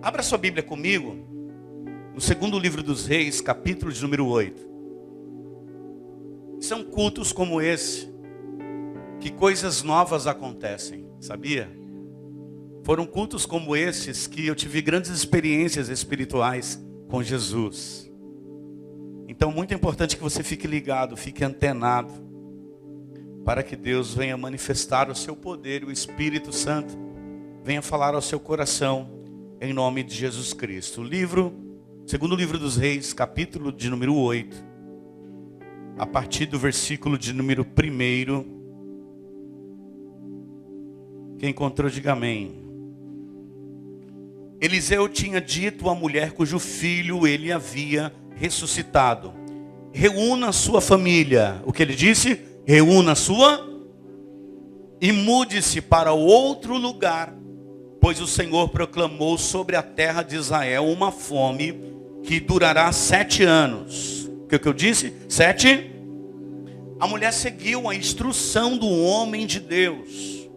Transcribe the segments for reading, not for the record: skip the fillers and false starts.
Abra sua Bíblia comigo, no segundo livro dos Reis, capítulo de número 8. São cultos como esse, que coisas novas acontecem, sabia? Foram cultos como esses que eu tive grandes experiências espirituais com Jesus. Então, muito importante que você fique ligado, fique antenado, para que Deus venha manifestar o seu poder, o Espírito Santo venha falar ao seu coração, em nome de Jesus Cristo. Segundo livro dos Reis, capítulo de número 8, a partir do versículo de número 1. Quem encontrou, diga amém. Eliseu tinha dito à mulher cujo filho ele havia ressuscitado: reúna sua família. O que ele disse? Reúna sua e mude-se para outro lugar, pois o Senhor proclamou sobre a terra de Israel uma fome que durará 7 anos. O que eu disse? 7. A mulher seguiu a instrução do homem de Deus.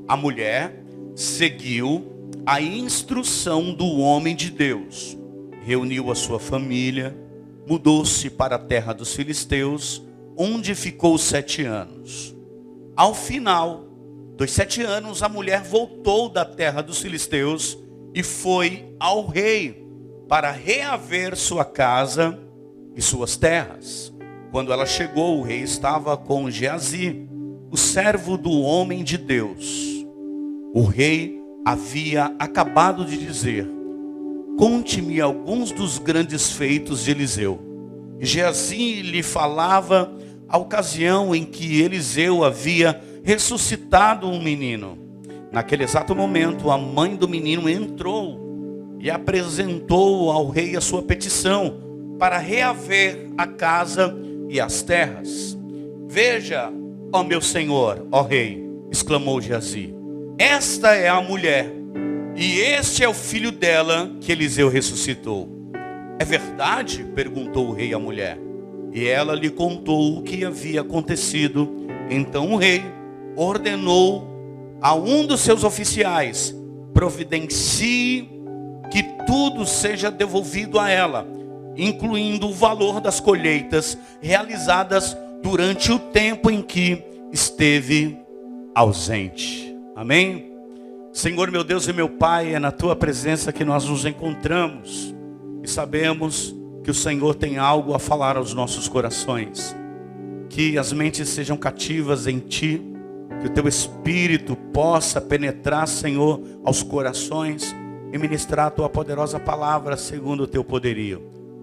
A mulher seguiu a instrução do homem de Deus. Reuniu a sua família, mudou-se para a terra dos filisteus, onde ficou 7 anos. Ao final dos 7 anos, a mulher voltou da terra dos filisteus e foi ao rei para reaver sua casa e suas terras. Quando ela chegou, o rei estava com Geazi, o servo do homem de Deus. O rei havia acabado de dizer: conte-me alguns dos grandes feitos de Eliseu. E Geazi lhe falava a ocasião em que Eliseu havia ressuscitado um menino. Naquele exato momento, a mãe do menino entrou e apresentou ao rei a sua petição para reaver a casa e as terras. Veja, ó meu senhor, ó rei, exclamou Geazi, esta é a mulher, e este é o filho dela que Eliseu ressuscitou. É verdade? Perguntou o rei à mulher. E ela lhe contou o que havia acontecido. Então o rei ordenou a um dos seus oficiais: providencie que tudo seja devolvido a ela, incluindo o valor das colheitas realizadas durante o tempo em que esteve ausente. Amém? Senhor, meu Deus e meu Pai, é na tua presença que nós nos encontramos e sabemos que o Senhor tem algo a falar aos nossos corações. Que as mentes sejam cativas em ti, que o teu Espírito possa penetrar, Senhor, aos corações e ministrar a tua poderosa palavra segundo o teu poderio.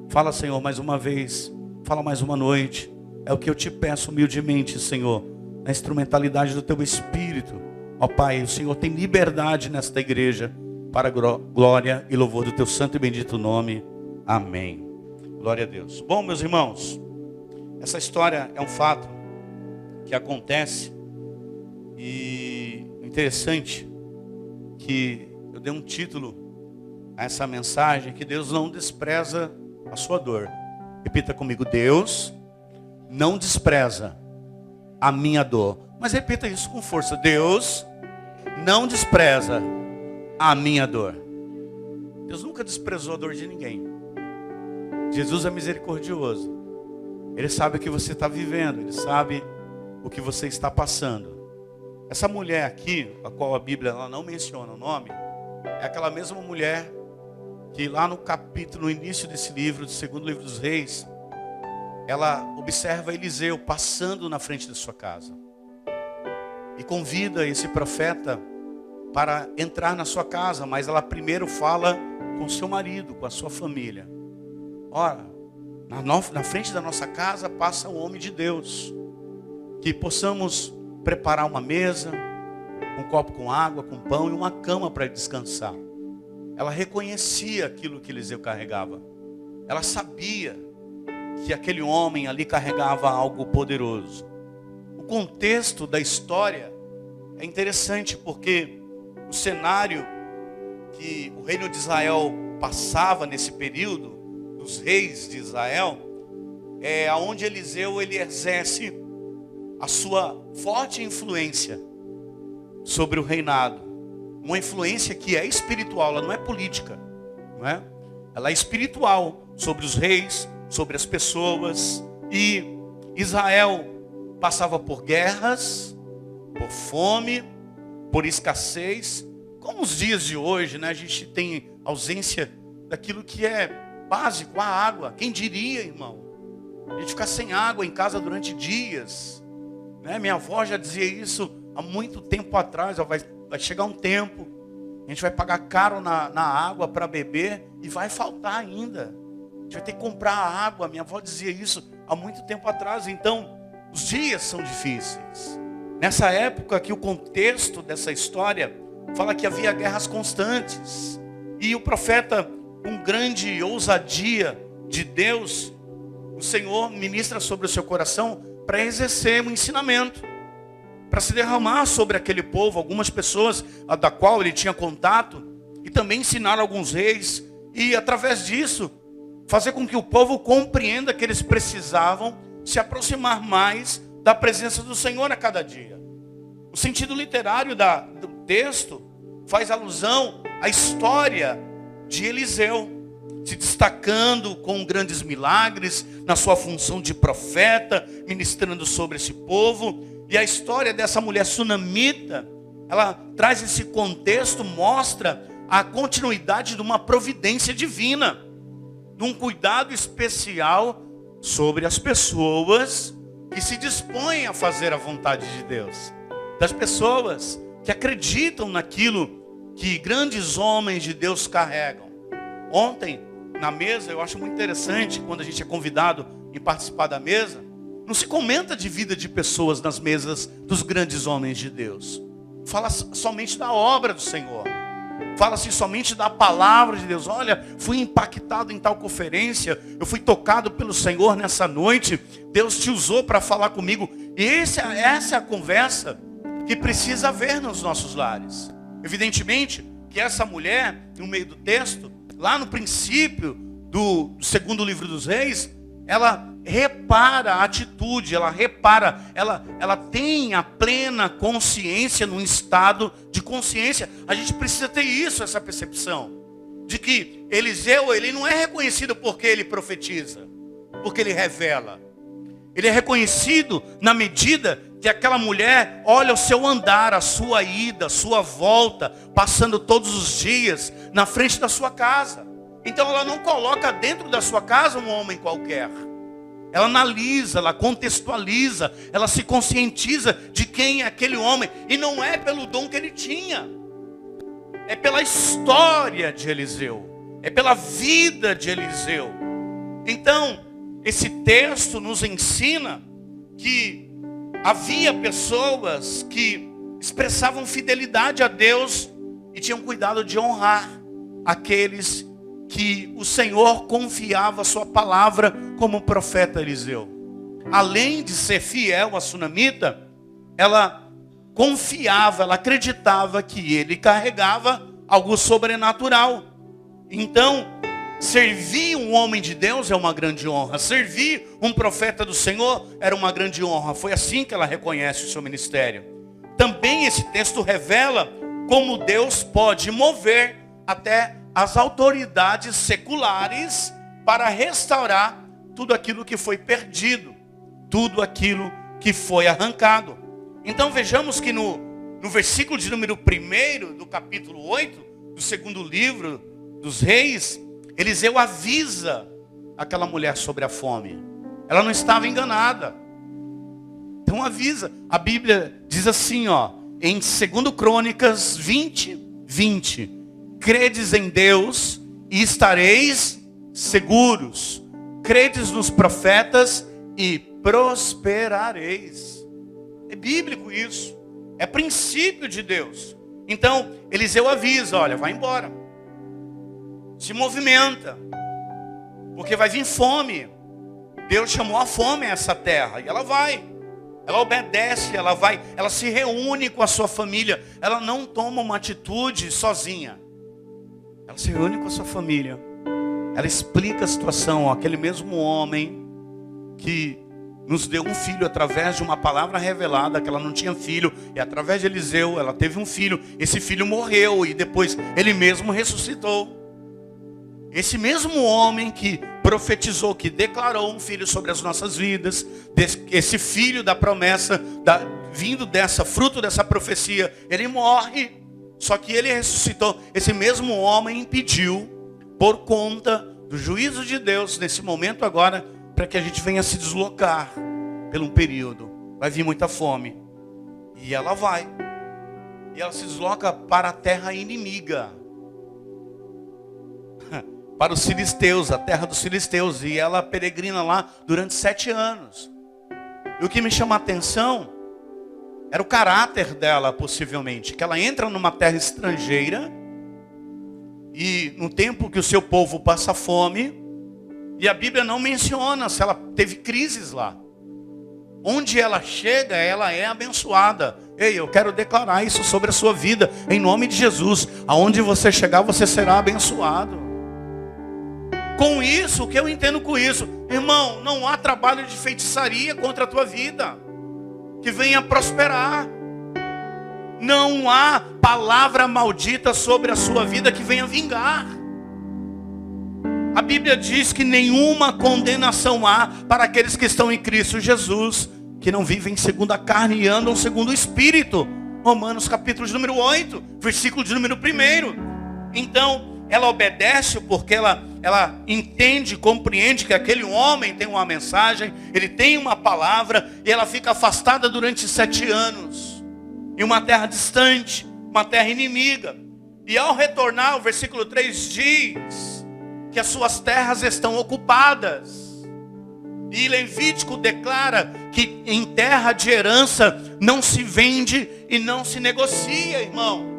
Fala, Senhor, mais uma vez, fala mais uma noite. É o que eu te peço humildemente, Senhor, na instrumentalidade do teu Espírito. Ó Pai, o Senhor tem liberdade nesta igreja para a glória e louvor do teu santo e bendito nome. Amém. Glória a Deus. Bom, meus irmãos, essa história é um fato que acontece, e interessante que eu dei um título a essa mensagem: que Deus não despreza a sua dor. Repita comigo: Deus não despreza a minha dor. Mas repita isso com força: Deus não despreza a minha dor. Deus nunca desprezou a dor de ninguém. Jesus é misericordioso. Ele sabe o que você está vivendo. Ele sabe o que você está passando. Essa mulher aqui, a qual a Bíblia ela não menciona o nome, é aquela mesma mulher que lá no capítulo, no início desse livro, do segundo livro dos Reis, ela observa Eliseu passando na frente de sua casa e convida esse profeta para entrar na sua casa, mas ela primeiro fala com seu marido, com a sua família. Ora, na frente da nossa casa passa um homem de Deus, que possamos preparar uma mesa, um copo com água, com pão e uma cama para descansar. Ela reconhecia aquilo que Eliseu carregava. Ela sabia que aquele homem ali carregava algo poderoso. O contexto da história é interessante, porque o cenário que o reino de Israel passava nesse período, dos reis de Israel, é onde Eliseu ele exerce a sua forte influência sobre o reinado. Uma influência que é espiritual, ela não é política. não é? Ela é espiritual, sobre os reis, sobre as pessoas. E Israel passava por guerras, por fome, por escassez. Como os dias de hoje, né? A gente tem ausência daquilo que é básico, a água. Quem diria, irmão? A gente ficar sem água em casa durante dias, né? Minha avó já dizia isso há muito tempo atrás. Ó, vai chegar um tempo, a gente vai pagar caro na água para beber e vai faltar ainda. A gente vai ter que comprar água. Minha avó dizia isso há muito tempo atrás. Então, os dias são difíceis. Nessa época que o contexto dessa história fala que havia guerras constantes. E o profeta, com grande ousadia de Deus, o Senhor ministra sobre o seu coração para exercer um ensinamento, para se derramar sobre aquele povo, algumas pessoas da qual ele tinha contato, e também ensinar alguns reis, e através disso, fazer com que o povo compreenda que eles precisavam se aproximar mais da presença do Senhor a cada dia. O sentido literário do texto faz alusão à história de Eliseu, se destacando com grandes milagres na sua função de profeta, ministrando sobre esse povo. E a história dessa mulher sunamita, ela traz esse contexto, mostra a continuidade de uma providência divina, de um cuidado especial sobre as pessoas que se dispõem a fazer a vontade de Deus, das pessoas que acreditam naquilo que grandes homens de Deus carregam. Ontem, na mesa, eu acho muito interessante, quando a gente é convidado em participar da mesa, não se comenta de vida de pessoas nas mesas dos grandes homens de Deus. Fala somente da obra do Senhor. Fala-se somente da palavra de Deus. Olha, fui impactado em tal conferência, eu fui tocado pelo Senhor nessa noite, Deus te usou para falar comigo. E essa é a conversa que precisa haver nos nossos lares. Evidentemente que essa mulher, no meio do texto, lá no princípio do segundo livro dos reis, ela repara a atitude, ela tem a plena consciência, num estado de consciência. A gente precisa ter isso, essa percepção, de que Eliseu, ele não é reconhecido porque ele profetiza, porque ele revela. Ele é reconhecido na medida que aquela mulher olha o seu andar, a sua ida, a sua volta, passando todos os dias na frente da sua casa. Então ela não coloca dentro da sua casa um homem qualquer. Ela analisa, ela contextualiza, ela se conscientiza de quem é aquele homem. E não é pelo dom que ele tinha. É pela história de Eliseu. É pela vida de Eliseu. Então, esse texto nos ensina que havia pessoas que expressavam fidelidade a Deus e tinham cuidado de honrar aqueles que o Senhor confiava a sua palavra, como o profeta Eliseu. Além de ser fiel à sunamita, ela confiava, ela acreditava que ele carregava algo sobrenatural. Então, servir um homem de Deus é uma grande honra. Servir um profeta do Senhor era uma grande honra. Foi assim que ela reconhece o seu ministério. Também esse texto revela como Deus pode mover até as autoridades seculares para restaurar tudo aquilo que foi perdido, tudo aquilo que foi arrancado. Então vejamos que no versículo de número 1 do capítulo 8, do segundo livro dos reis, Eliseu avisa aquela mulher sobre a fome. Ela não estava enganada. Então avisa. A Bíblia diz assim, em 2 Crônicas 20:20. Credes em Deus e estareis seguros. Credes nos profetas e prosperareis. É bíblico isso. É princípio de Deus. Então, Eliseu avisa, olha, vai embora. Se movimenta. Porque vai vir fome. Deus chamou a fome a essa terra. E ela vai. Ela obedece, ela vai. Ela se reúne com a sua família. Ela não toma uma atitude sozinha. Ela se reúne com a sua família. Ela explica a situação. Aquele mesmo homem que nos deu um filho através de uma palavra revelada, que ela não tinha filho. E através de Eliseu, ela teve um filho. Esse filho morreu e depois ele mesmo ressuscitou. Esse mesmo homem que profetizou, que declarou um filho sobre as nossas vidas, esse filho da promessa, vindo fruto dessa profecia, ele morre, só que ele ressuscitou. Esse mesmo homem impediu, por conta do juízo de Deus, nesse momento agora, para que a gente venha se deslocar por um período. Vai vir muita fome. E ela vai. E ela se desloca para a terra inimiga. Para os filisteus, a terra dos filisteus. E ela peregrina lá durante 7 anos. E o que me chama a atenção era o caráter dela, possivelmente. Que ela entra numa terra estrangeira. E no tempo que o seu povo passa fome. E a Bíblia não menciona se ela teve crises lá. Onde ela chega, ela é abençoada. Ei, eu quero declarar isso sobre a sua vida, em nome de Jesus. Aonde você chegar, você será abençoado. Com isso, o que eu entendo com isso? Irmão, não há trabalho de feitiçaria contra a tua vida que venha prosperar. Não há palavra maldita sobre a sua vida que venha vingar. A Bíblia diz que nenhuma condenação há para aqueles que estão em Cristo Jesus, que não vivem segundo a carne e andam segundo o Espírito. Romanos capítulo de número 8, versículo de número 1. Então, ela obedece porque ela entende, compreende que aquele homem tem uma mensagem, ele tem uma palavra, e ela fica afastada durante 7 anos, em uma terra distante, uma terra inimiga. E ao retornar, o versículo 3 diz que as suas terras estão ocupadas. E Levítico declara que em terra de herança não se vende e não se negocia, irmão.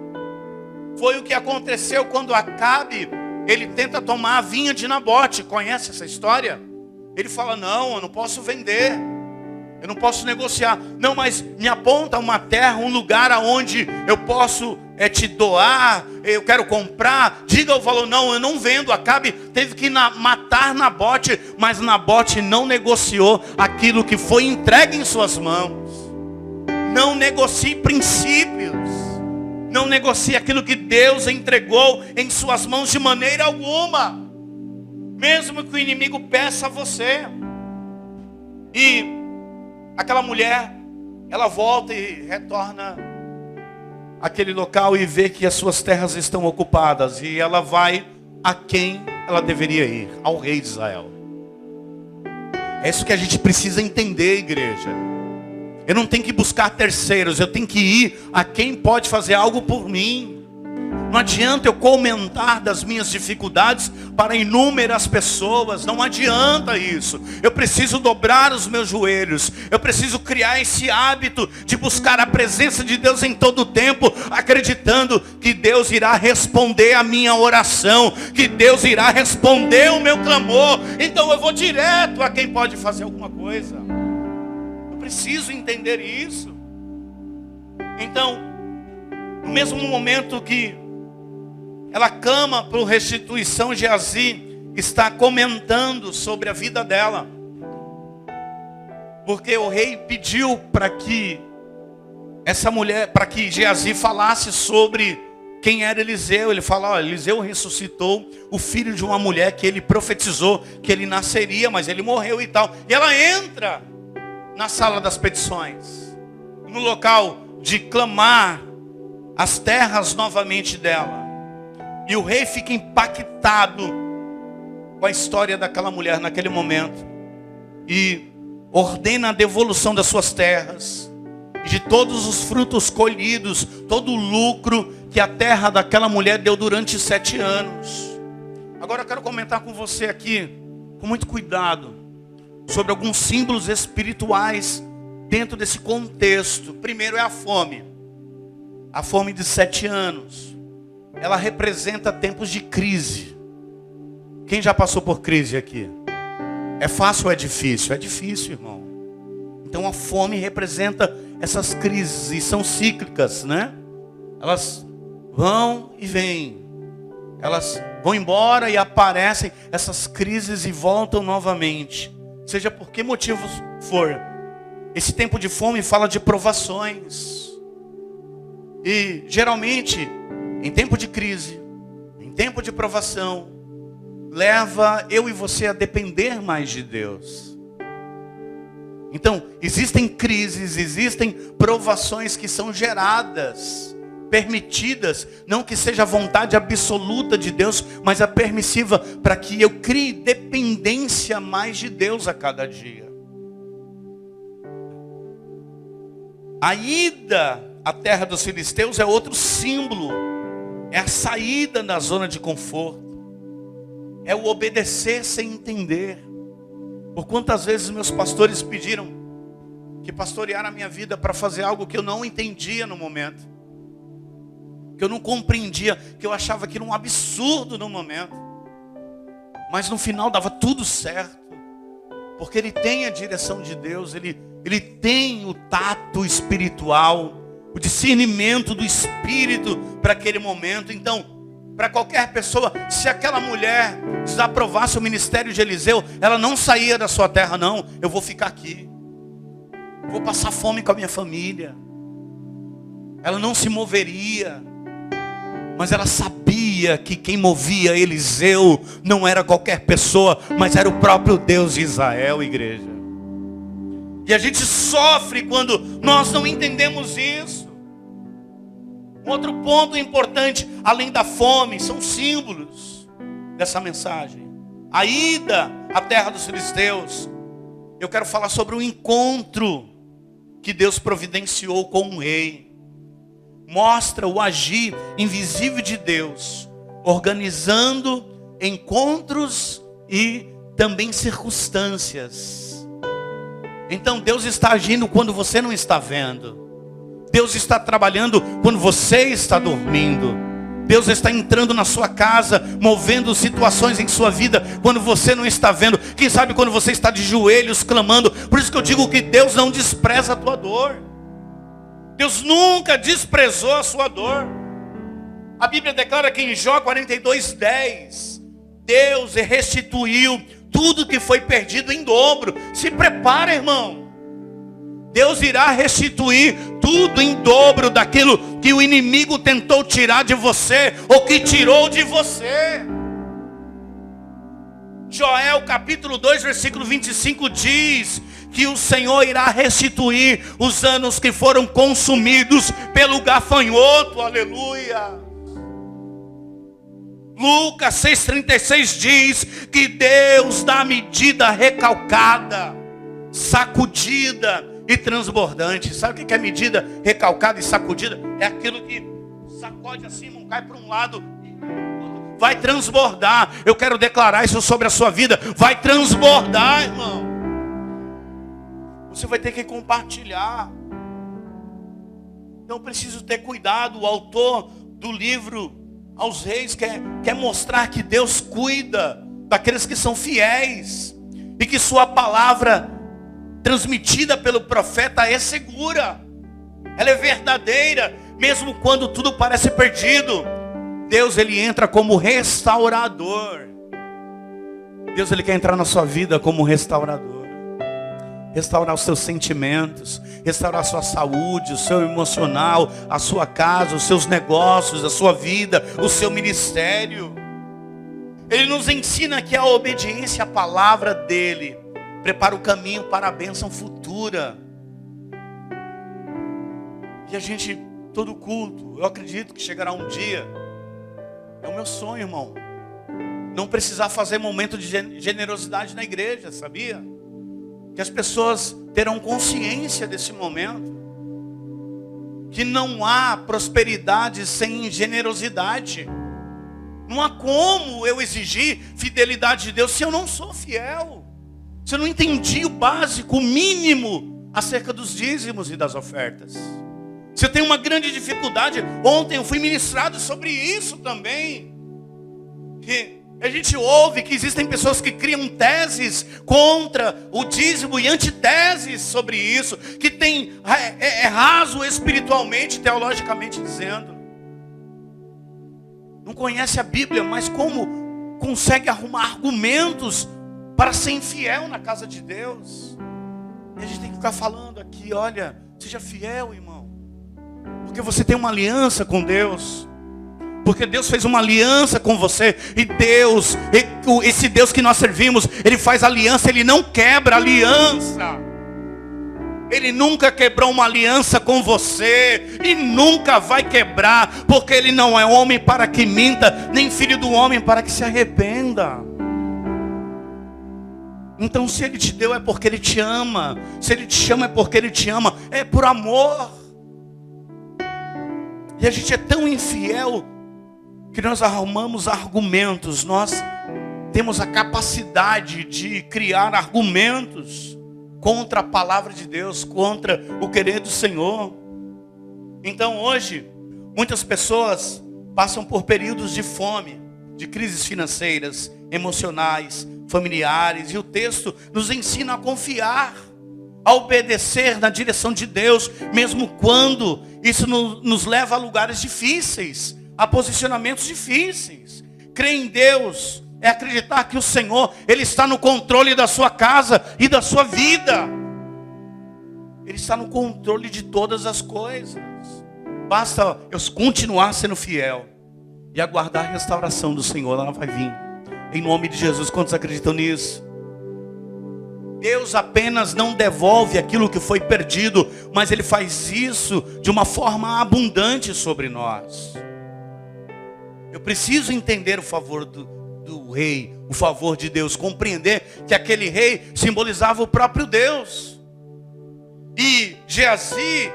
Foi o que aconteceu quando Acabe, ele tenta tomar a vinha de Nabote. Conhece essa história? Ele fala, não, eu não posso vender, eu não posso negociar. Não, mas me aponta uma terra, um lugar aonde eu posso te doar, eu quero comprar. Diga o valor. Não, eu não vendo. Acabe teve que matar Nabote, mas Nabote não negociou aquilo que foi entregue em suas mãos. Não negocie princípios. Não negocie aquilo que Deus entregou em suas mãos de maneira alguma. Mesmo que o inimigo peça a você. E aquela mulher, ela volta e retorna àquele local e vê que as suas terras estão ocupadas. E ela vai a quem ela deveria ir, ao rei de Israel. É isso que a gente precisa entender, igreja. Eu não tenho que buscar terceiros, eu tenho que ir a quem pode fazer algo por mim. Não adianta eu comentar das minhas dificuldades para inúmeras pessoas. Não adianta isso. Eu preciso dobrar os meus joelhos. Eu preciso criar esse hábito de buscar a presença de Deus em todo o tempo, acreditando que Deus irá responder a minha oração, que Deus irá responder o meu clamor. Então eu vou direto a quem pode fazer alguma coisa. Eu preciso entender isso. Então, no mesmo momento que ela clama por restituição, Geazi está comentando sobre a vida dela. Porque o rei pediu para que essa mulher, para que Geazi falasse sobre quem era Eliseu. Ele fala, ó, Eliseu ressuscitou o filho de uma mulher que ele profetizou que ele nasceria, mas ele morreu e tal. E ela entra na sala das petições, no local de clamar as terras novamente dela. E o rei fica impactado com a história daquela mulher naquele momento. E ordena a devolução das suas terras. E de todos os frutos colhidos, todo o lucro que a terra daquela mulher deu durante 7 anos. Agora eu quero comentar com você aqui, com muito cuidado, sobre alguns símbolos espirituais dentro desse contexto. Primeiro é a fome. A fome de 7 anos. Ela representa tempos de crise. Quem já passou por crise aqui? É fácil ou é difícil? É difícil, irmão. Então a fome representa essas crises, e são cíclicas, né? Elas vão e vêm. Elas vão embora e aparecem essas crises e voltam novamente. Seja por que motivo for. Esse tempo de fome fala de provações. E geralmente, em tempo de crise, em tempo de provação, leva eu e você a depender mais de Deus. Então, existem crises, existem provações que são geradas, permitidas, não que seja a vontade absoluta de Deus, mas a permissiva, para que eu crie dependência mais de Deus a cada dia. A ida à terra dos filisteus é outro símbolo, é a saída da zona de conforto, é o obedecer sem entender. Por quantas vezes meus pastores pediram que pastorearam a minha vida para fazer algo que eu não entendia no momento, que eu não compreendia, que eu achava que era um absurdo no momento, mas no final dava tudo certo, porque ele tem a direção de Deus, ele tem o tato espiritual, o discernimento do Espírito para aquele momento. Então, para qualquer pessoa, se aquela mulher desaprovasse o ministério de Eliseu, ela não saía da sua terra, não. Eu vou ficar aqui, vou passar fome com a minha família. Ela não se moveria, mas ela sabia que quem movia Eliseu não era qualquer pessoa, mas era o próprio Deus de Israel, igreja. E a gente sofre quando nós não entendemos isso. Um outro ponto importante, além da fome, são símbolos dessa mensagem. A ida à terra dos filisteus. Eu quero falar sobre o encontro que Deus providenciou com um rei. Mostra o agir invisível de Deus, organizando encontros e também circunstâncias. Então Deus está agindo quando você não está vendo. Deus está trabalhando quando você está dormindo. Deus está entrando na sua casa, movendo situações em sua vida quando você não está vendo. Quem sabe quando você está de joelhos clamando. Por isso que eu digo que Deus não despreza a tua dor. Deus nunca desprezou a sua dor. A Bíblia declara que em Jó 42:10, Deus restituiu tudo que foi perdido em dobro. Se prepara, irmão. Deus irá restituir tudo em dobro daquilo que o inimigo tentou tirar de você, ou que tirou de você. Joel capítulo 2, versículo 25 diz que o Senhor irá restituir os anos que foram consumidos pelo gafanhoto, aleluia. Lucas 6,36 diz que Deus dá a medida recalcada, sacudida e transbordante. Sabe o que é medida recalcada e sacudida? É aquilo que sacode assim, não cai para um lado, vai transbordar. Eu quero declarar isso sobre a sua vida. Vai transbordar, irmão. Você vai ter que compartilhar. Então eu preciso ter cuidado. O autor do livro aos Reis quer mostrar que Deus cuida daqueles que são fiéis, e que sua palavra transmitida pelo profeta é segura, ela é verdadeira, mesmo quando tudo parece perdido. Deus, ele entra como restaurador. Deus, ele quer entrar na sua vida como restaurador. Restaurar os seus sentimentos, restaurar a sua saúde, o seu emocional, a sua casa, os seus negócios, a sua vida, o seu ministério. Ele nos ensina que a obediência à palavra dele prepara o caminho para a bênção futura. E a gente, todo culto, eu acredito que chegará um dia, é o meu sonho, irmão, não precisar fazer momento de generosidade na igreja, sabia? Que as pessoas terão consciência desse momento, que não há prosperidade sem generosidade. Não há como eu exigir fidelidade de Deus se eu não sou fiel, se eu não entendi o básico, o mínimo acerca dos dízimos e das ofertas. Se eu tenho uma grande dificuldade, ontem eu fui ministrado sobre isso também, que a gente ouve que existem pessoas que criam teses contra o dízimo e antiteses sobre isso, que é raso espiritualmente, teologicamente dizendo. Não conhece a Bíblia, mas como consegue arrumar argumentos para ser infiel na casa de Deus? E a gente tem que ficar falando aqui, olha, seja fiel, irmão, porque você tem uma aliança com Deus. Porque Deus fez uma aliança com você. E Deus, esse Deus que nós servimos, Ele faz aliança, Ele não quebra aliança. Ele nunca quebrou uma aliança com você. E nunca vai quebrar. Porque Ele não é homem para que minta, nem filho do homem para que se arrependa. Então se Ele te deu é porque Ele te ama. Se Ele te chama é porque Ele te ama. É por amor. E a gente é tão infiel que nós arrumamos argumentos. Nós temos a capacidade de criar argumentos contra a palavra de Deus, contra o querer do Senhor. Então hoje, muitas pessoas passam por períodos de fome, de crises financeiras, emocionais, familiares. E o texto nos ensina a confiar, a obedecer na direção de Deus, mesmo quando isso nos leva a lugares difíceis, a posicionamentos difíceis. Crer em Deus é acreditar que o Senhor, Ele está no controle da sua casa e da sua vida. Ele está no controle de todas as coisas. Basta eu continuar sendo fiel e aguardar a restauração do Senhor, ela vai vir. Em nome de Jesus, quantos acreditam nisso? Deus apenas não devolve aquilo que foi perdido, mas Ele faz isso de uma forma abundante sobre nós. Eu preciso entender o favor do rei, o favor de Deus, compreender que aquele rei simbolizava o próprio Deus. E Geazi,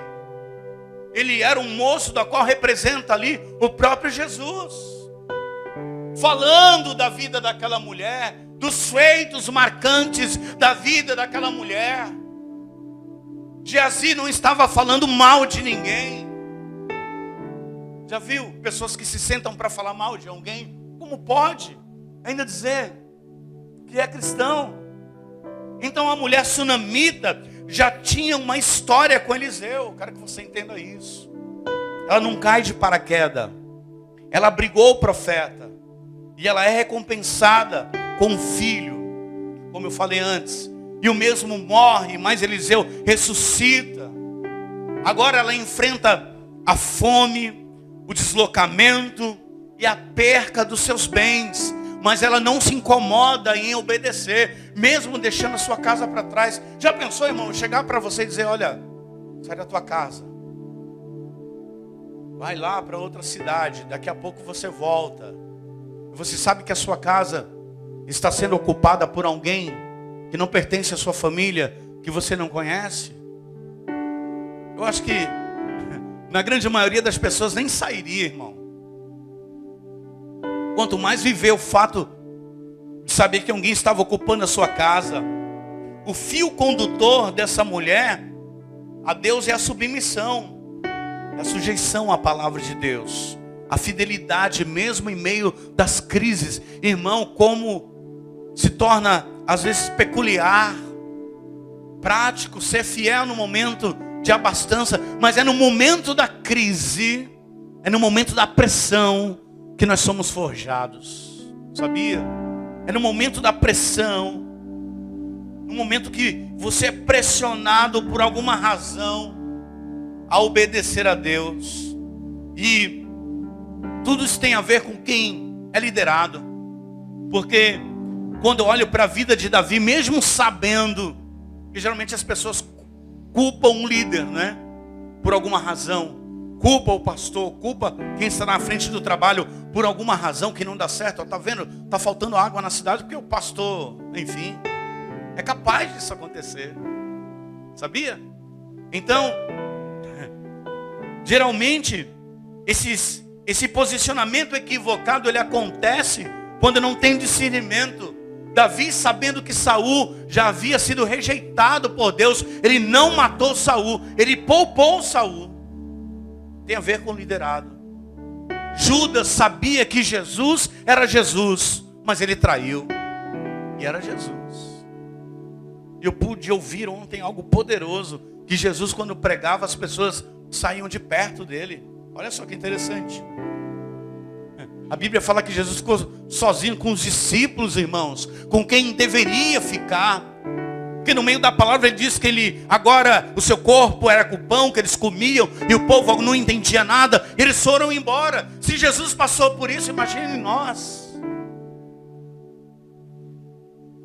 ele era um moço da qual representa ali o próprio Jesus. Falando da vida daquela mulher, dos feitos marcantes da vida daquela mulher. Geazi não estava falando mal de ninguém. Já viu pessoas que se sentam para falar mal de alguém? Como pode ainda dizer que é cristão? Então a mulher sunamita já tinha uma história com Eliseu. Quero que você entenda isso. Ela não cai de paraquedas. Ela abrigou o profeta. E ela é recompensada com um filho, como eu falei antes. E o mesmo morre, mas Eliseu ressuscita. Agora ela enfrenta a fome, o deslocamento e a perca dos seus bens. Mas ela não se incomoda em obedecer, mesmo deixando a sua casa para trás. Já pensou, irmão, chegar para você e dizer: olha, sai da tua casa, vai lá para outra cidade, daqui a pouco você volta. Você sabe que a sua casa está sendo ocupada por alguém que não pertence à sua família, que você não conhece? Eu acho que na grande maioria das pessoas nem sairia, irmão. Quanto mais viver o fato de saber que alguém estava ocupando a sua casa. O fio condutor dessa mulher a Deus é a submissão, é a sujeição à palavra de Deus. A fidelidade mesmo em meio das crises. Irmão, como se torna às vezes peculiar, prático, ser fiel no momento de abastança. Mas é no momento da crise, é no momento da pressão que nós somos forjados. Sabia? É no momento da pressão, no momento que você é pressionado por alguma razão a obedecer a Deus. E tudo isso tem a ver com quem é liderado. Porque quando eu olho para a vida de Davi, mesmo sabendo que geralmente as pessoas culpam um líder, né? Por alguma razão. Culpa o pastor, culpa quem está na frente do trabalho por alguma razão que não dá certo. Está vendo? Está faltando água na cidade porque o pastor, enfim. É capaz disso acontecer. Sabia? Então, geralmente, esse posicionamento equivocado, ele acontece quando não tem discernimento. Davi, sabendo que Saul já havia sido rejeitado por Deus, ele não matou Saul, ele poupou Saul. Tem a ver com liderado. Judas sabia que Jesus era Jesus, mas ele traiu. E era Jesus. Eu pude ouvir ontem algo poderoso, que Jesus, quando pregava, as pessoas saíam de perto dele. Olha só que interessante. A Bíblia fala que Jesus ficou sozinho com os discípulos, irmãos, com quem deveria ficar. Por Porque no meio da palavra ele diz que ele, agora o seu corpo era com o pão que eles comiam, e o povo não entendia nada, eles foram embora. Se Jesus passou por isso, imagine nós.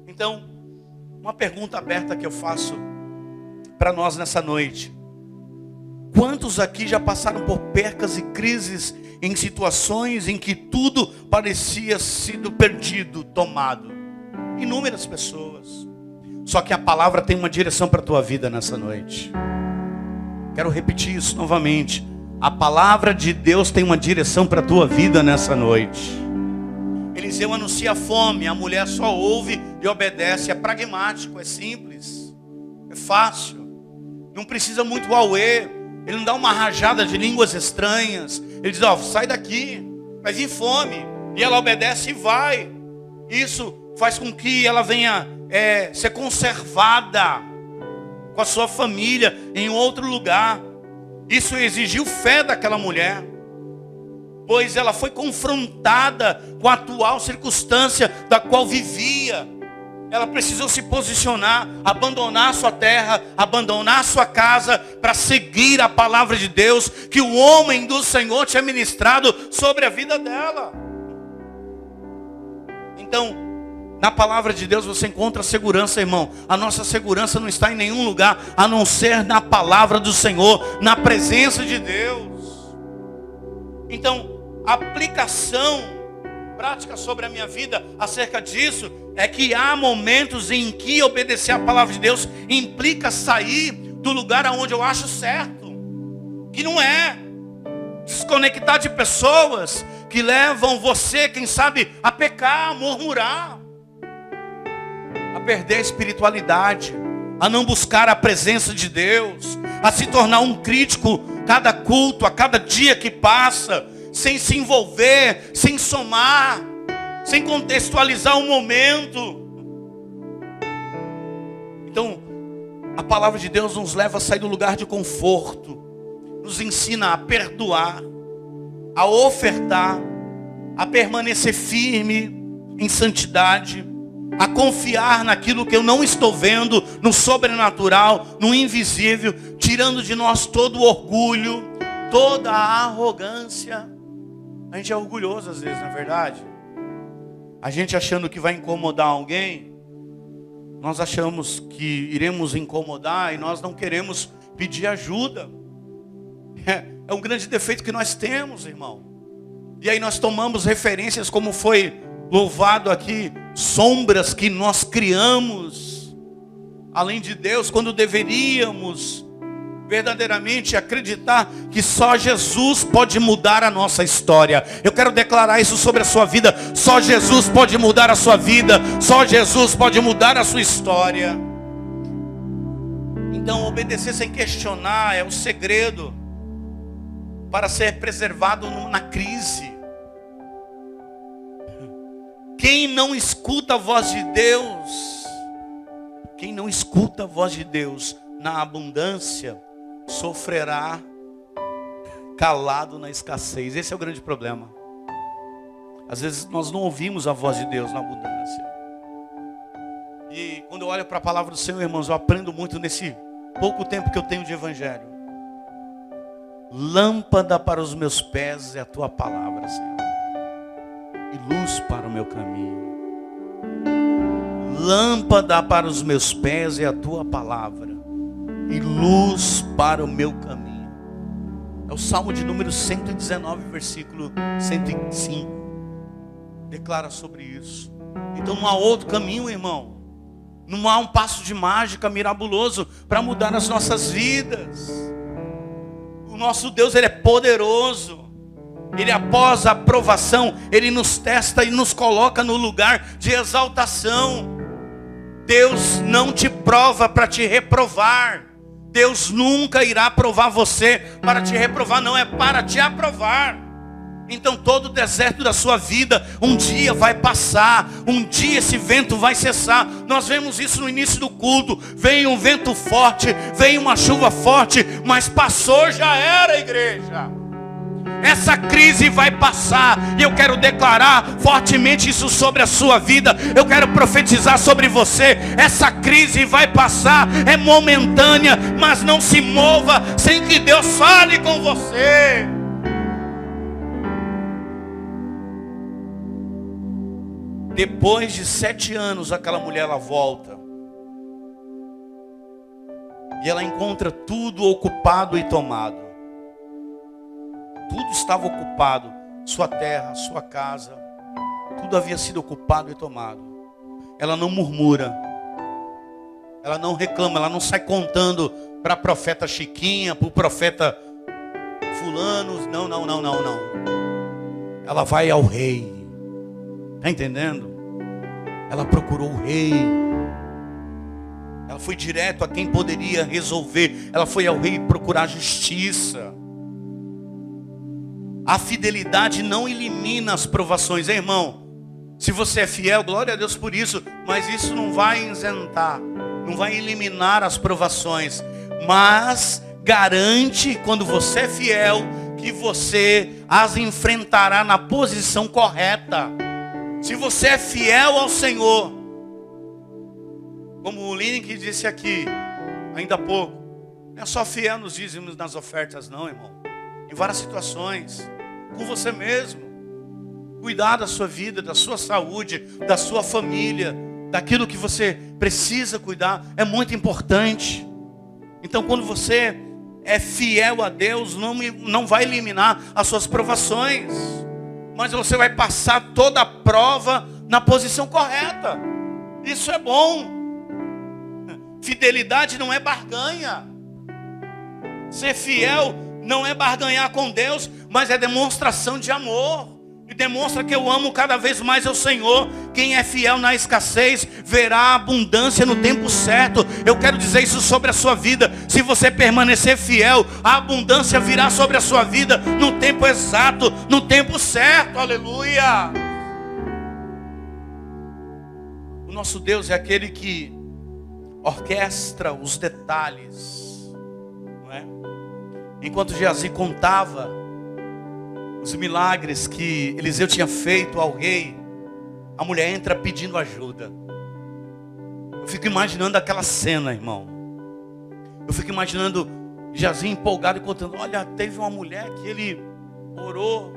Então, uma pergunta aberta que eu faço para nós nessa noite: quantos aqui já passaram por percas e crises em situações em que tudo parecia sido perdido, tomado? Inúmeras pessoas. Só que a palavra tem uma direção para a tua vida nessa noite. Quero repetir isso novamente. A palavra de Deus tem uma direção para a tua vida nessa noite. Eliseu anuncia a fome, a mulher só ouve e obedece. É pragmático, é simples, é fácil. Não precisa muito auê. Ele não dá uma rajada de línguas estranhas. Ele diz, sai daqui, vai vir fome. E ela obedece e vai. Isso faz com que ela venha ser conservada com a sua família em outro lugar. Isso exigiu fé daquela mulher, pois ela foi confrontada com a atual circunstância da qual vivia. Ela precisou se posicionar, abandonar sua terra, abandonar sua casa, para seguir a palavra de Deus, que o homem do Senhor tinha ministrado sobre a vida dela. Então, na palavra de Deus você encontra segurança, irmão. A nossa segurança não está em nenhum lugar, a não ser na palavra do Senhor, na presença de Deus. Então, a aplicação prática sobre a minha vida acerca disso é que há momentos em que obedecer a palavra de Deus implica sair do lugar onde eu acho certo, que não é. Desconectar de pessoas que levam você, quem sabe, a pecar, a murmurar, a perder a espiritualidade, a não buscar a presença de Deus, a se tornar um crítico cada culto, a cada dia que passa, sem se envolver, sem somar, sem contextualizar o momento. Então, a palavra de Deus nos leva a sair do lugar de conforto, nos ensina a perdoar, a ofertar, a permanecer firme em santidade, a confiar naquilo que eu não estou vendo, no sobrenatural, no invisível, tirando de nós todo o orgulho, toda a arrogância. A gente é orgulhoso às vezes, não é verdade? A gente achando que vai incomodar alguém, nós achamos que iremos incomodar e nós não queremos pedir ajuda. É um grande defeito que nós temos, irmão. E aí nós tomamos referências, como foi louvado aqui, sombras que nós criamos, além de Deus, quando deveríamos verdadeiramente acreditar que só Jesus pode mudar a nossa história. Eu quero declarar isso sobre a sua vida. Só Jesus pode mudar a sua vida. Só Jesus pode mudar a sua história. Então, obedecer sem questionar é o segredo para ser preservado na crise. Quem não escuta a voz de Deus, quem não escuta a voz de Deus na abundância, sofrerá calado na escassez. Esse é o grande problema. Às vezes nós não ouvimos a voz de Deus na abundância. E quando eu olho para a palavra do Senhor, irmãos, eu aprendo muito nesse pouco tempo que eu tenho de evangelho. Lâmpada para os meus pés é a tua palavra, Senhor, e luz para o meu caminho. Lâmpada para os meus pés é a tua palavra, e luz para o meu caminho. É o Salmo de número 119, versículo 105. Declara sobre isso. Então não há outro caminho, irmão. Não há um passo de mágica mirabuloso para mudar as nossas vidas. O nosso Deus, Ele é poderoso. Ele, após a aprovação, Ele nos testa e nos coloca no lugar de exaltação. Deus não te prova para te reprovar. Deus nunca irá provar você para te reprovar, não, é para te aprovar. Então todo o deserto da sua vida um dia vai passar, um dia esse vento vai cessar. Nós vemos isso no início do culto. Vem um vento forte, vem uma chuva forte, mas passou, já era, igreja. Essa crise vai passar. E eu quero declarar fortemente isso sobre a sua vida. Eu quero profetizar sobre você. Essa crise vai passar. É momentânea, mas não se mova sem que Deus fale com você. Depois de 7 anos, aquela mulher ela volta. E ela encontra tudo ocupado e tomado. Tudo estava ocupado. Sua terra, sua casa. Tudo havia sido ocupado e tomado. Ela não murmura. Ela não reclama. Ela não sai contando para a profeta Chiquinha, para o profeta fulano. Não. Ela vai ao rei. Está entendendo? Ela procurou o rei. Ela foi direto a quem poderia resolver. Ela foi ao rei procurar justiça. A fidelidade não elimina as provações, hein, irmão? Se você é fiel, glória a Deus por isso. Mas isso não vai isentar, não vai eliminar as provações. Mas garante, quando você é fiel, que você as enfrentará na posição correta. Se você é fiel ao Senhor, como o Link disse aqui, ainda há pouco, não é só fiel nos dízimos, nas ofertas não, irmão. Em várias situações, com você mesmo. Cuidar da sua vida, da sua saúde, da sua família, daquilo que você precisa cuidar, é muito importante. Então quando você é fiel a Deus, não vai eliminar as suas provações. Mas você vai passar toda a prova na posição correta. Isso é bom. Fidelidade não é barganha. Ser fiel não é barganhar com Deus, mas é demonstração de amor. E demonstra que eu amo cada vez mais ao Senhor. Quem é fiel na escassez verá a abundância no tempo certo. Eu quero dizer isso sobre a sua vida. Se você permanecer fiel, a abundância virá sobre a sua vida no tempo exato, no tempo certo. Aleluia. O nosso Deus é aquele que orquestra os detalhes, não é? Enquanto Geazi contava os milagres que Eliseu tinha feito ao rei, a mulher entra pedindo ajuda. Eu fico imaginando aquela cena, irmão. Eu fico imaginando Geazi empolgado e contando: olha, teve uma mulher que ele orou.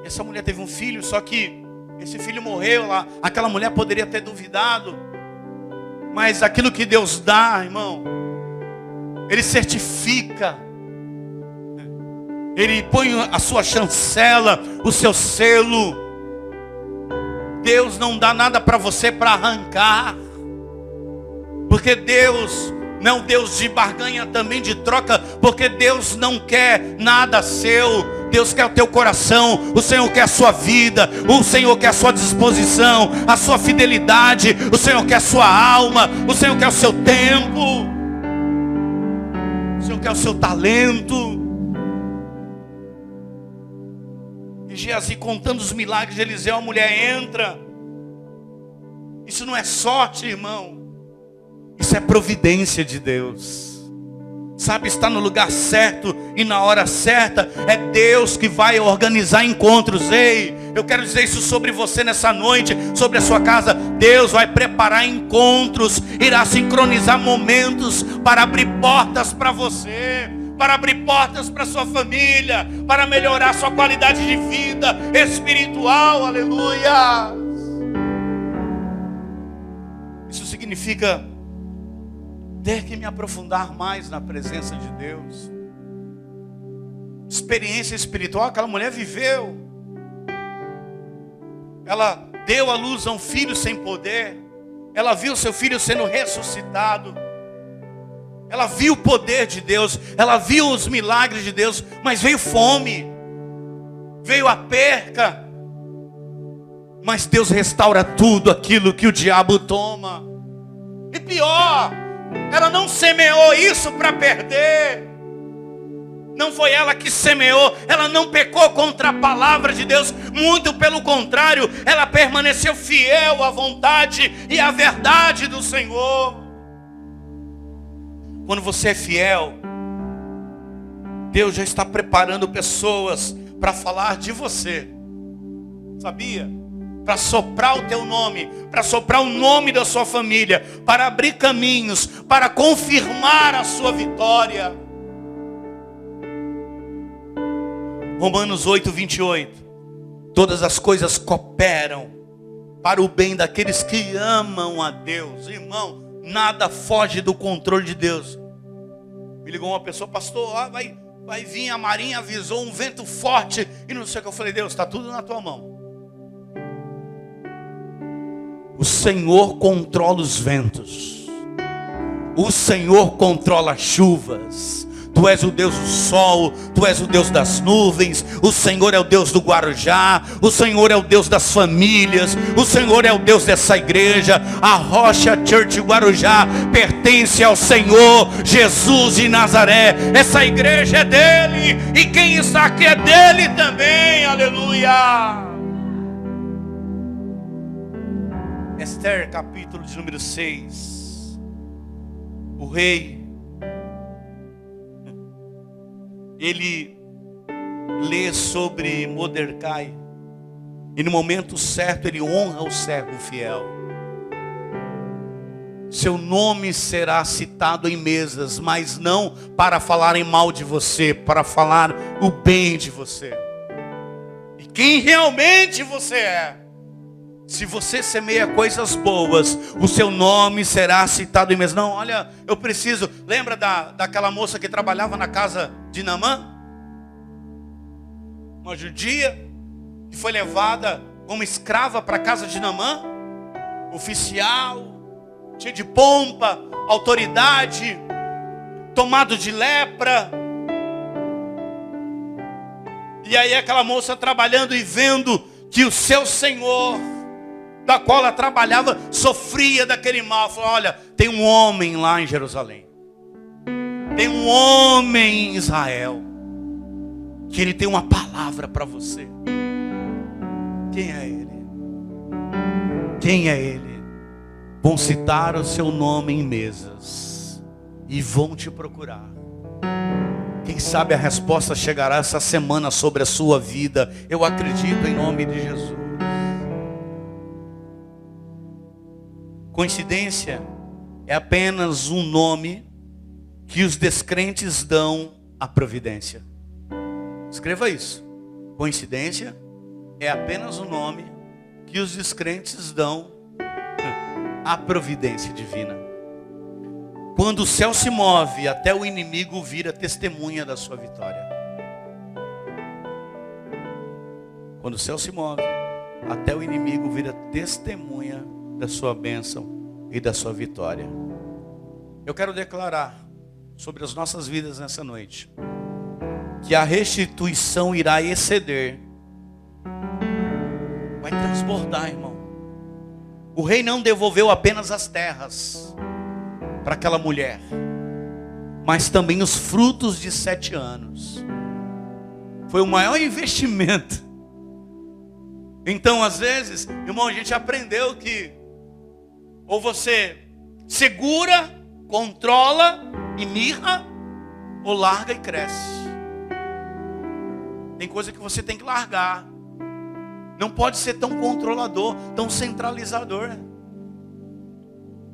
Essa mulher teve um filho, só que esse filho morreu lá. Aquela mulher poderia ter duvidado, mas aquilo que Deus dá, irmão, Ele certifica. Ele põe a sua chancela, o seu selo. Deus não dá nada para você para arrancar. Porque Deus não é um Deus de barganha, também de troca. Porque Deus não quer nada seu. Deus quer o teu coração. O Senhor quer a sua vida. O Senhor quer a sua disposição, a sua fidelidade. O Senhor quer a sua alma. O Senhor quer o seu tempo. O Senhor quer o seu talento. Geazi contando os milagres de Eliseu, a mulher entra. Isso não é sorte, irmão. Isso é providência de Deus. Sabe, está no lugar certo e na hora certa. É Deus que vai organizar encontros. Ei, eu quero dizer isso sobre você nessa noite, sobre a sua casa. Deus vai preparar encontros, irá sincronizar momentos para abrir portas para você, para abrir portas para sua família, para melhorar sua qualidade de vida espiritual. Aleluia. Isso significa ter que me aprofundar mais na presença de Deus. Experiência espiritual, aquela mulher viveu. Ela deu à luz a um filho sem poder. Ela viu seu filho sendo ressuscitado. Ela viu o poder de Deus, ela viu os milagres de Deus, mas veio fome, veio a perca. Mas Deus restaura tudo aquilo que o diabo toma. E pior, ela não semeou isso para perder. Não foi ela que semeou, ela não pecou contra a palavra de Deus. Muito pelo contrário, ela permaneceu fiel à vontade e à verdade do Senhor. Quando você é fiel, Deus já está preparando pessoas para falar de você. Sabia? Para soprar o teu nome, para soprar o nome da sua família, para abrir caminhos, para confirmar a sua vitória. Romanos 8, 28. Todas as coisas cooperam para o bem daqueles que amam a Deus. Irmão, nada foge do controle de Deus. Me ligou uma pessoa, pastor, vai vir, a Marinha avisou um vento forte e não sei o que. Eu falei, Deus, está tudo na tua mão. O Senhor controla os ventos. O Senhor controla as chuvas. Tu és o Deus do sol, Tu és o Deus das nuvens, o Senhor é o Deus do Guarujá, o Senhor é o Deus das famílias, o Senhor é o Deus dessa igreja. A Rocha Church Guarujá pertence ao Senhor Jesus de Nazaré. Essa igreja é dele, e quem está aqui é dele também, aleluia. Esther, capítulo de número 6. O rei, ele lê sobre Mordecai, e no momento certo ele honra o servo fiel. Seu nome será citado em mesas, mas não para falarem mal de você, para falar o bem de você. E quem realmente você é. Se você semeia coisas boas, o seu nome será citado em mesas. Não, olha, eu preciso. Lembra daquela moça que trabalhava na casa de Naamã? Uma judia que foi levada como escrava para a casa de Naamã. Oficial, cheio de pompa, autoridade, tomado de lepra. E aí aquela moça trabalhando e vendo que o seu senhor, da qual ela trabalhava, sofria daquele mal. Falou, olha, tem um homem lá em Jerusalém. Tem um homem em Israel. Que ele tem uma palavra para você. Quem é ele? Quem é ele? Vão citar o seu nome em mesas. E vão te procurar. Quem sabe a resposta chegará essa semana sobre a sua vida. Eu acredito em nome de Jesus. Coincidência é apenas um nome que os descrentes dão à providência. Escreva isso. Coincidência é apenas um nome que os descrentes dão à providência divina. Quando o céu se move, até o inimigo vira testemunha da sua vitória. Quando o céu se move, até o inimigo vira testemunha da sua bênção e da sua vitória. Eu quero declarar sobre as nossas vidas nessa noite que a restituição irá exceder, vai transbordar, irmão. O rei não devolveu apenas as terras para aquela mulher, mas também os frutos de 7 anos. Foi o maior investimento. Então, às vezes, irmão, a gente aprendeu que ou você segura, controla e mirra, ou larga e cresce. Tem coisa que você tem que largar. Não pode ser tão controlador, tão centralizador.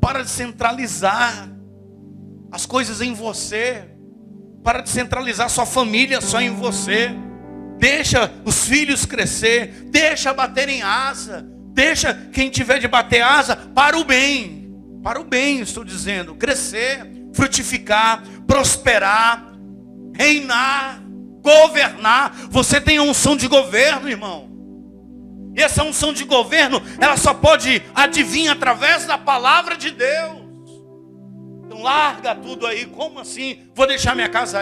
Para de centralizar as coisas em você. Para de centralizar sua família só em você. Deixa os filhos crescer. Deixa baterem asa. Deixa quem tiver de bater asa para o bem. Para o bem, estou dizendo. Crescer, frutificar, prosperar, reinar, governar. Você tem a unção de governo, irmão. E essa unção de governo, ela só pode adivinhar através da palavra de Deus. Então larga tudo aí. Como assim? Vou deixar minha casa?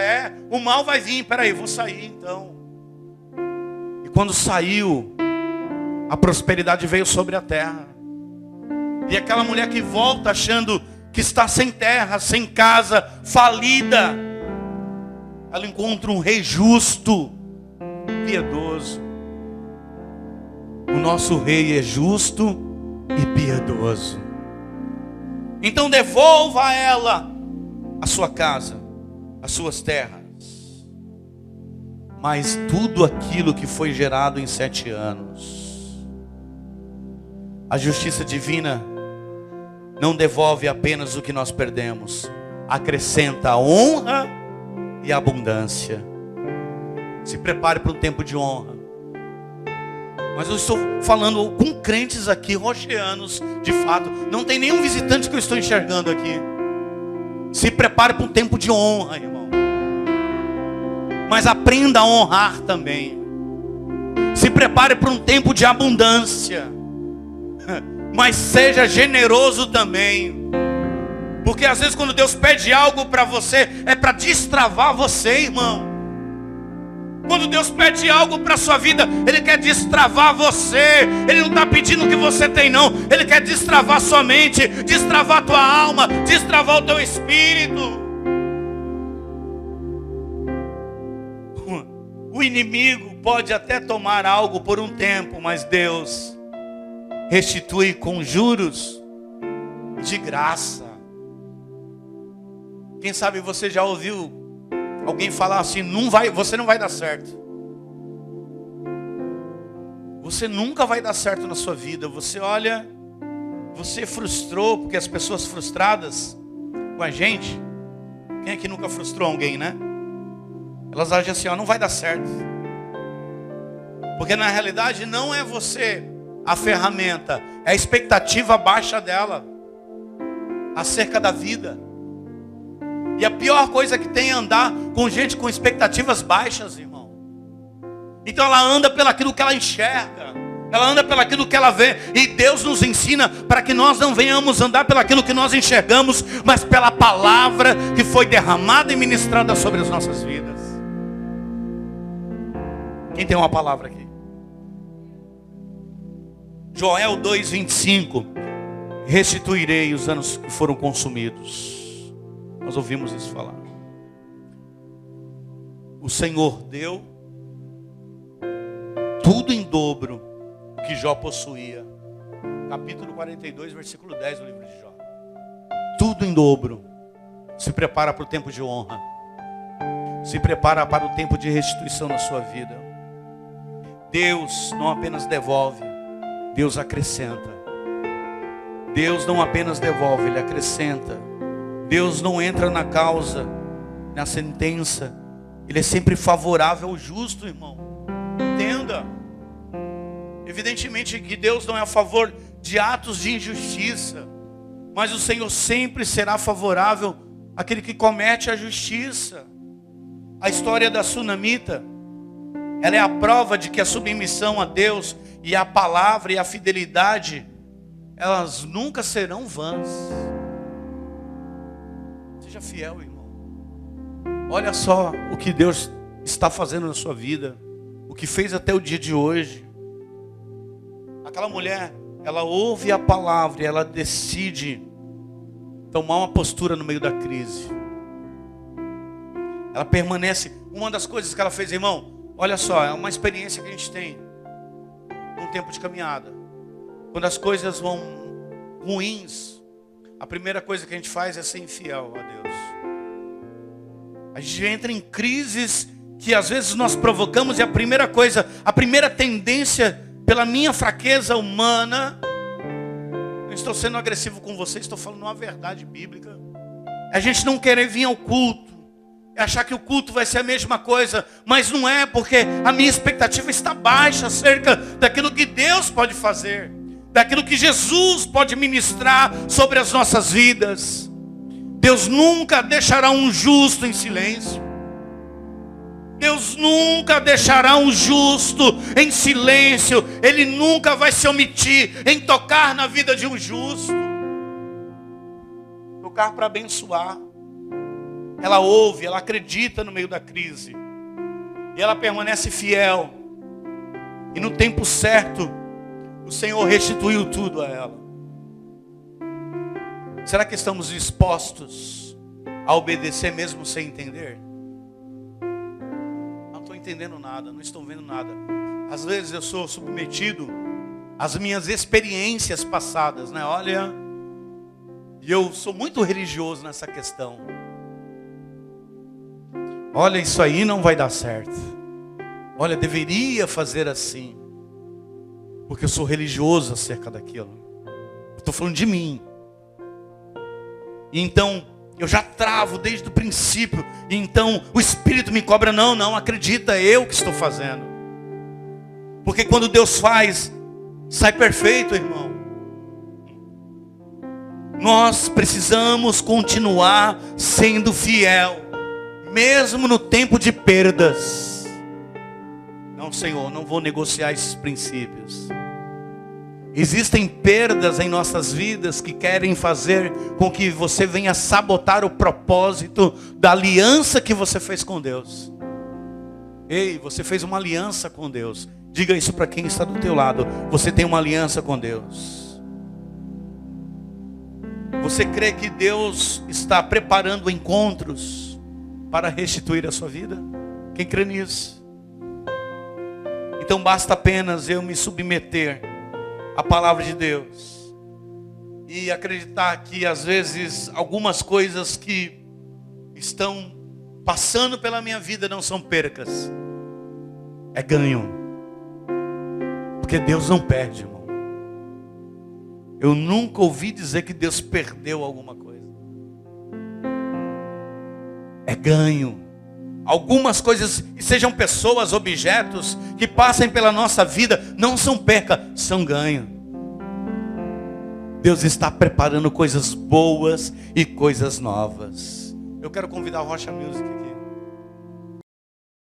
O mal vai vir. Peraí, vou sair então. E quando saiu, a prosperidade veio sobre a terra. E aquela mulher que volta achando que está sem terra, sem casa, falida, ela encontra um rei justo, piedoso. O nosso rei é justo e piedoso. Então devolva a ela a sua casa, as suas terras. mais tudo aquilo que foi gerado em 7 anos. A justiça divina não devolve apenas o que nós perdemos, acrescenta a honra e a abundância. Se prepare para um tempo de honra. Mas eu estou falando com crentes aqui, rocheanos, de fato. Não tem nenhum visitante que eu estou enxergando aqui. Se prepare para um tempo de honra, irmão. Mas aprenda a honrar também. Se prepare para um tempo de abundância. Mas seja generoso também. Porque às vezes quando Deus pede algo para você, é para destravar você, irmão. Quando Deus pede algo para a sua vida, Ele quer destravar você. Ele não está pedindo o que você tem, não. Ele quer destravar sua mente, destravar a tua alma, destravar o teu espírito. O inimigo pode até tomar algo por um tempo, mas Deus restitui com juros de graça. Quem sabe você já ouviu alguém falar assim: você não vai dar certo. Você nunca vai dar certo na sua vida. Você olha, você frustrou, porque as pessoas frustradas com a gente, quem aqui nunca frustrou alguém, né? Elas agem assim: ó, não vai dar certo. Porque na realidade não é você a ferramenta, é a expectativa baixa dela acerca da vida. E a pior coisa que tem é andar com gente com expectativas baixas, irmão. Então ela anda pelaquilo que ela enxerga, ela anda pelaquilo que ela vê. E Deus nos ensina para que nós não venhamos andar pelaquilo que nós enxergamos, mas pela palavra que foi derramada e ministrada sobre as nossas vidas. Quem tem uma palavra aqui? Joel 2:25. Restituirei os anos que foram consumidos. Nós ouvimos isso falar. O Senhor deu tudo em dobro o que Jó possuía. Capítulo 42, versículo 10 do livro de Jó. Tudo em dobro. Se prepara para o tempo de honra. Se prepara para o tempo de restituição na sua vida. Deus não apenas devolve, Deus acrescenta. Deus não apenas devolve, Ele acrescenta. Deus não entra na causa, na sentença. Ele é sempre favorável ao justo, irmão. Entenda. Evidentemente que Deus não é a favor de atos de injustiça, mas o Senhor sempre será favorável àquele que comete a justiça. A história da sunamita, ela é a prova de que a submissão a Deus e a palavra e a fidelidade, elas nunca serão vãs. Seja fiel, irmão. Olha só o que Deus está fazendo na sua vida, o que fez até o dia de hoje. Aquela mulher, ela ouve a palavra e ela decide tomar uma postura no meio da crise. Ela permanece. Uma das coisas que ela fez, irmão, olha só, é uma experiência que a gente tem num tempo de caminhada. Quando as coisas vão ruins, a primeira coisa que a gente faz é ser infiel a Deus. A gente entra em crises que às vezes nós provocamos, e a primeira coisa, a primeira tendência, pela minha fraqueza humana, não estou sendo agressivo com você, estou falando uma verdade bíblica, é a gente não querer vir ao culto, é achar que o culto vai ser a mesma coisa, mas não é, porque a minha expectativa está baixa acerca daquilo que Deus pode fazer, daquilo que Jesus pode ministrar sobre as nossas vidas. Deus nunca deixará um justo em silêncio. Deus nunca deixará um justo em silêncio. Ele nunca vai se omitir em tocar na vida de um justo. Tocar para abençoar. Ela ouve, ela acredita no meio da crise. E ela permanece fiel. E no tempo certo, o Senhor restituiu tudo a ela. Será que estamos dispostos a obedecer mesmo sem entender? Não estou entendendo nada, não estou vendo nada. Às vezes eu sou submetido às minhas experiências passadas, né? Olha, e eu sou muito religioso nessa questão. Olha, isso aí não vai dar certo. Olha, deveria fazer assim, porque eu sou religioso acerca daquilo. Estou falando de mim. E então, eu já travo desde o princípio. E então, o Espírito me cobra. Não, acredita, eu que estou fazendo. Porque quando Deus faz, sai perfeito, irmão. Nós precisamos continuar sendo fiel, mesmo no tempo de perdas. Não, Senhor, não vou negociar esses princípios. Existem perdas em nossas vidas que querem fazer com que você venha sabotar o propósito da aliança que você fez com Deus. Ei, você fez uma aliança com Deus. Diga isso para quem está do teu lado. Você tem uma aliança com Deus. Você crê que Deus está preparando encontros para restituir a sua vida? Quem crê nisso? Então basta apenas eu me submeter à palavra de Deus e acreditar que às vezes algumas coisas que estão passando pela minha vida não são percas, é ganho. Porque Deus não perde, irmão. Eu nunca ouvi dizer que Deus perdeu alguma coisa. É ganho. Algumas coisas, sejam pessoas, objetos, que passem pela nossa vida, não são perca, são ganho. Deus está preparando coisas boas e coisas novas. Eu quero convidar a Rocha Music aqui.